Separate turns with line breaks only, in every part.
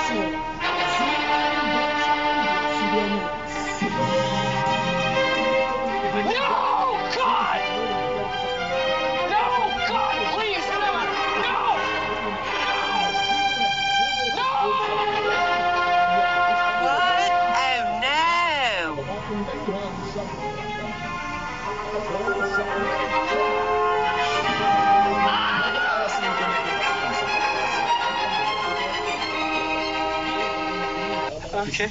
No, God! No, God, please, no! No! No!
What? Oh no!
Okay.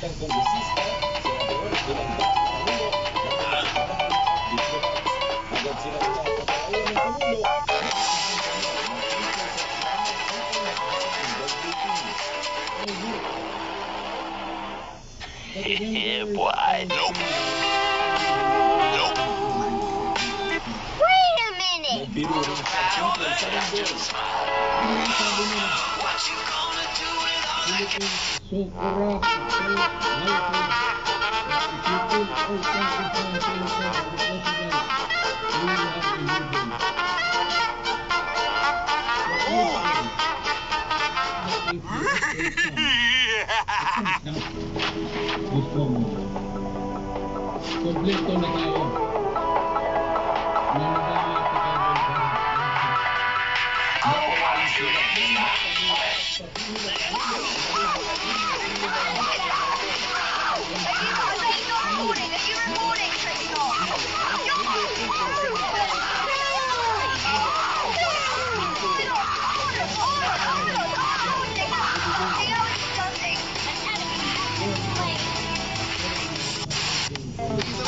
Yeah, boy. Nope. Nope.
Wait a minute!
What you gonna do with all that?
So corrupt, so local, if you pull all content from the president, you will have a new day. Gusto mo. Kompleto na tayo.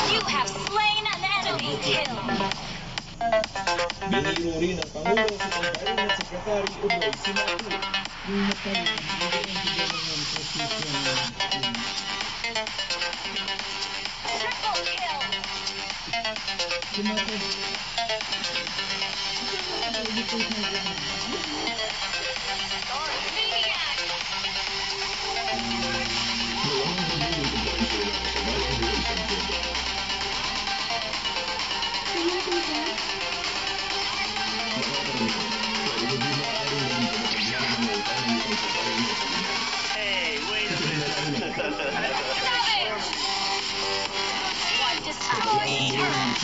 You have slain an enemy. Kill.
Biniro rin ang Pangulo sa pagkain at Sekretary Uboy Simatu. Yung
Triple kill.
Hey, wait a minute.
One destroyed turret.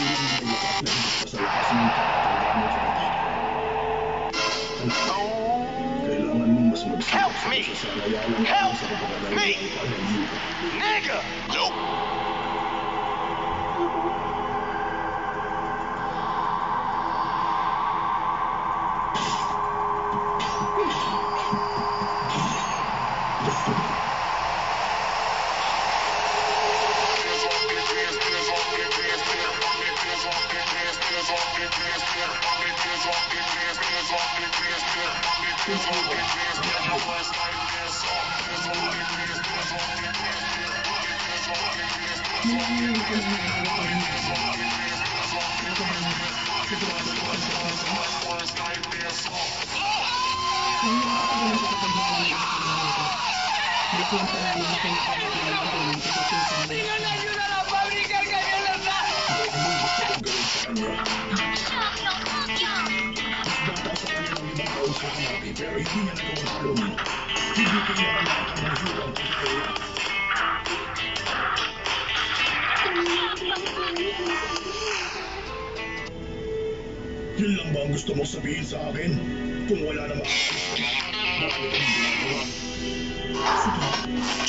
Help me! Help me! Nigga! Nope.
Yun lang ba ang gusto mong sabihin sa akin? Kung wala namang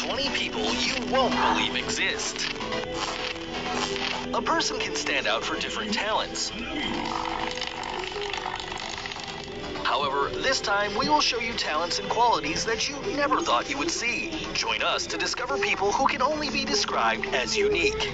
20 people you won't believe exist. A person can stand out for different talents. However, this time we will show you talents and qualities that you never thought you would see. Join us to discover people who can only be described as unique.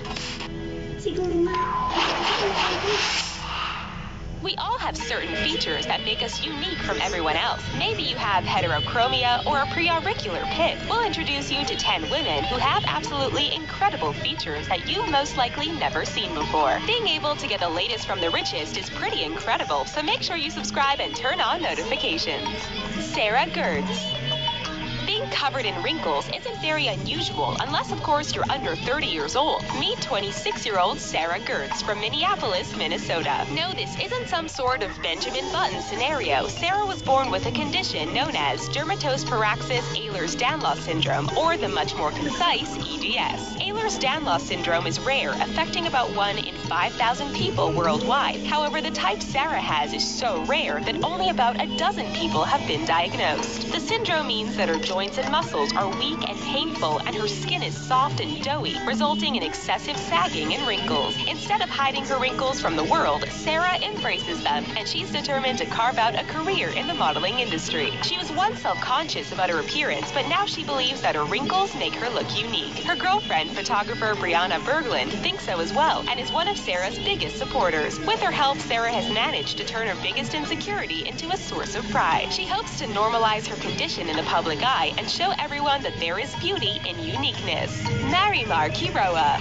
We all have certain features that make us unique from everyone else. Maybe you have heterochromia or a preauricular pit. We'll introduce you to 10 women who have absolutely incredible features that you've most likely never seen before. Being able to get the latest from the richest is pretty incredible, so make sure you subscribe and turn on notifications. Sarah Gertz. Being covered in wrinkles isn't very unusual unless, of course, you're under 30 years old. Meet 26-year-old Sarah Gertz from Minneapolis, Minnesota. No, this isn't some sort of Benjamin Button scenario. Sarah was born with a condition known as dermatosparaxis Ehlers-Danlos syndrome, or the much more concise EDS. Ehlers-Danlos syndrome is rare, affecting about 1 in 5,000 people worldwide. However, the type Sarah has is so rare that only about a dozen people have been diagnosed. The syndrome means that her joints and muscles are weak and painful, and her skin is soft and doughy, resulting in excessive sagging and wrinkles. Instead of hiding her wrinkles from the world, Sarah embraces them, and she's determined to carve out a career in the modeling industry. She was once self-conscious about her appearance, but now she believes that her wrinkles make her look unique. Her girlfriend, photographer Brianna Berglund, thinks so as well, and is one of Sarah's biggest supporters. With her help, Sarah has managed to turn her biggest insecurity into a source of pride. She hopes to normalize her condition in the public eye and show everyone that there is beauty in uniqueness. Marimar Quiroa.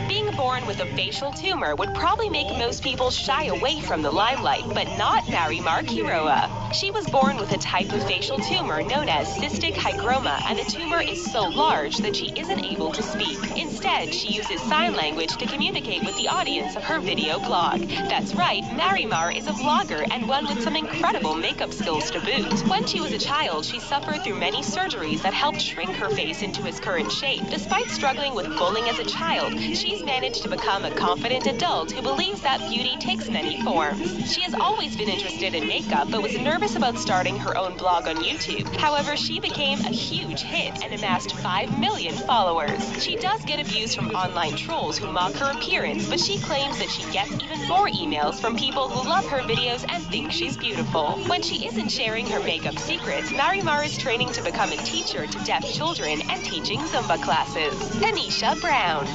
Being born with a facial tumor would probably make most people shy away from the limelight, but not Marimar Quiroa. She was born with a type of facial tumor known as cystic hygroma, and the tumor is so large that she isn't able to speak. Instead, she uses sign language to communicate with the audience of her video blog. That's right, Marimar is a vlogger and one with some incredible makeup skills to boot. When she was a child, she suffered through many surgeries that helped shrink her face into its current shape. Despite struggling with bullying as a child, she's managed to become a confident adult who believes that beauty takes many forms. She has always been interested in makeup, but was nervous about starting her own blog on YouTube. However, she became a huge hit and amassed 5 million followers. She does get abuse from online trolls who mock her appearance, but she claims that she gets even more emails from people who love her videos and think she's beautiful. When she isn't sharing her makeup secrets, Marimar is training to become a teacher to deaf children and teaching Zumba classes. Tanisha Brown.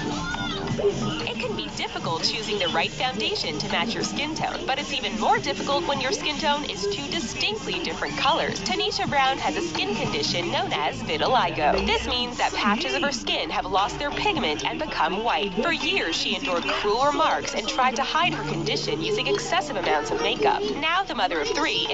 It can be difficult choosing the right foundation to match your skin tone, but it's even more difficult when your skin tone is two distinctly different colors. Tanisha Brown has a skin condition known as vitiligo. This means that patches of her skin have lost their pigment and become white. For years, she endured cruel remarks and tried to hide her condition using excessive amounts of makeup. Now, the mother of 3,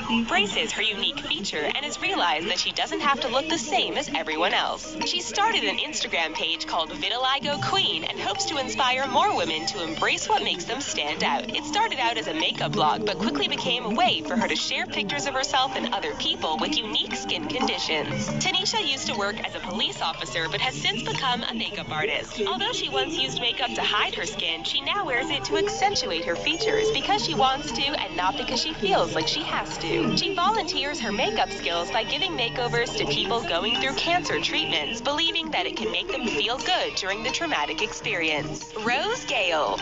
embraces her unique feature and has realized that she doesn't have to look the same as everyone else. She started an Instagram page called Vitiligo Queen and hopes to inspire more women to embrace what makes them stand out. It started out as a makeup blog, but quickly became a way for her to share pictures of herself and other people with unique skin conditions. Tanisha used to work as a police officer, but has since become a makeup artist. Although she once used makeup to hide her skin, she now wears it to accentuate her features because she wants to and not because she feels like she has to. She volunteers her makeup skills by giving makeovers to people going through cancer treatments, believing that it can make them feel good during the traumatic experience. Rose Gale.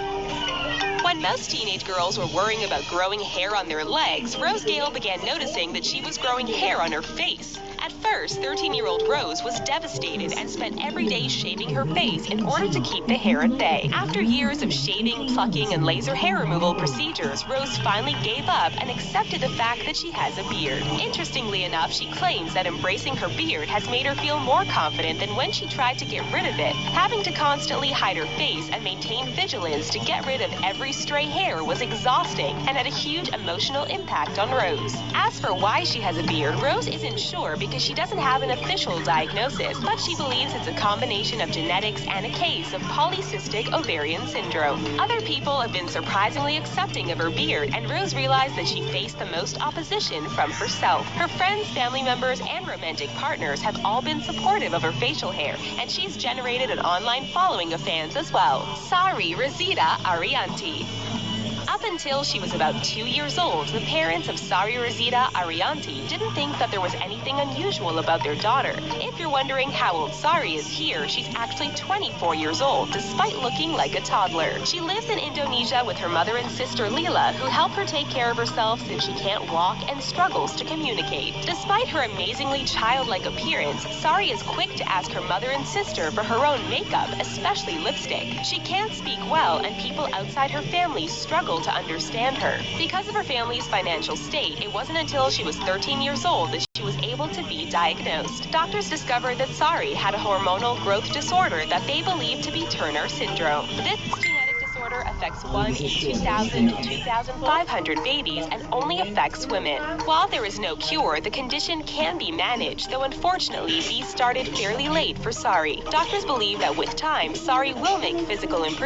When most teenage girls were worrying about growing hair on their legs, Rose Gale began noticing that she was growing hair on her face. At first, 13-year-old Rose was devastated and spent every day shaving her face in order to keep the hair at bay. After years of shaving, plucking, and laser hair removal procedures, Rose finally gave up and accepted the fact that she has a beard. Interestingly enough, she claims that embracing her beard has made her feel more confident than when she tried to get rid of it. Having to constantly hide her face and maintain vigilance to get rid of every stray hair was exhausting and had a huge emotional impact on Rose. As for why she has a beard, Rose isn't sure because she doesn't have an official diagnosis, but she believes it's a combination of genetics and a case of polycystic ovarian syndrome. Other people have been surprisingly accepting of her beard, and Rose realized that she faced the most opposition from herself. Her friends, family members, and romantic partners have all been supportive of her facial hair, and she's generated an online following of fans as well. Sari Rosita Arianti. Up until she was about 2 years old, the parents of Sari Rosita Arianti didn't think that there was anything unusual about their daughter. If you're wondering how old Sari is here, she's actually 24 years old, despite looking like a toddler. She lives in Indonesia with her mother and sister Lila, who help her take care of herself since she can't walk and struggles to communicate. Despite her amazingly childlike appearance, Sari is quick to ask her mother and sister for her own makeup, especially lipstick. She can't speak well, and people outside her family struggle to understand her. Because of her family's financial state, it wasn't until she was 13 years old that she was able to be diagnosed. Doctors discovered that Sari had a hormonal growth disorder that they believed to be Turner syndrome. This genetic disorder affects 1 in 2,000 to 2,500 babies and only affects women. While there is no cure, the condition can be managed, though unfortunately these started fairly late for Sari. Doctors believe that with time, Sari will make physical improvements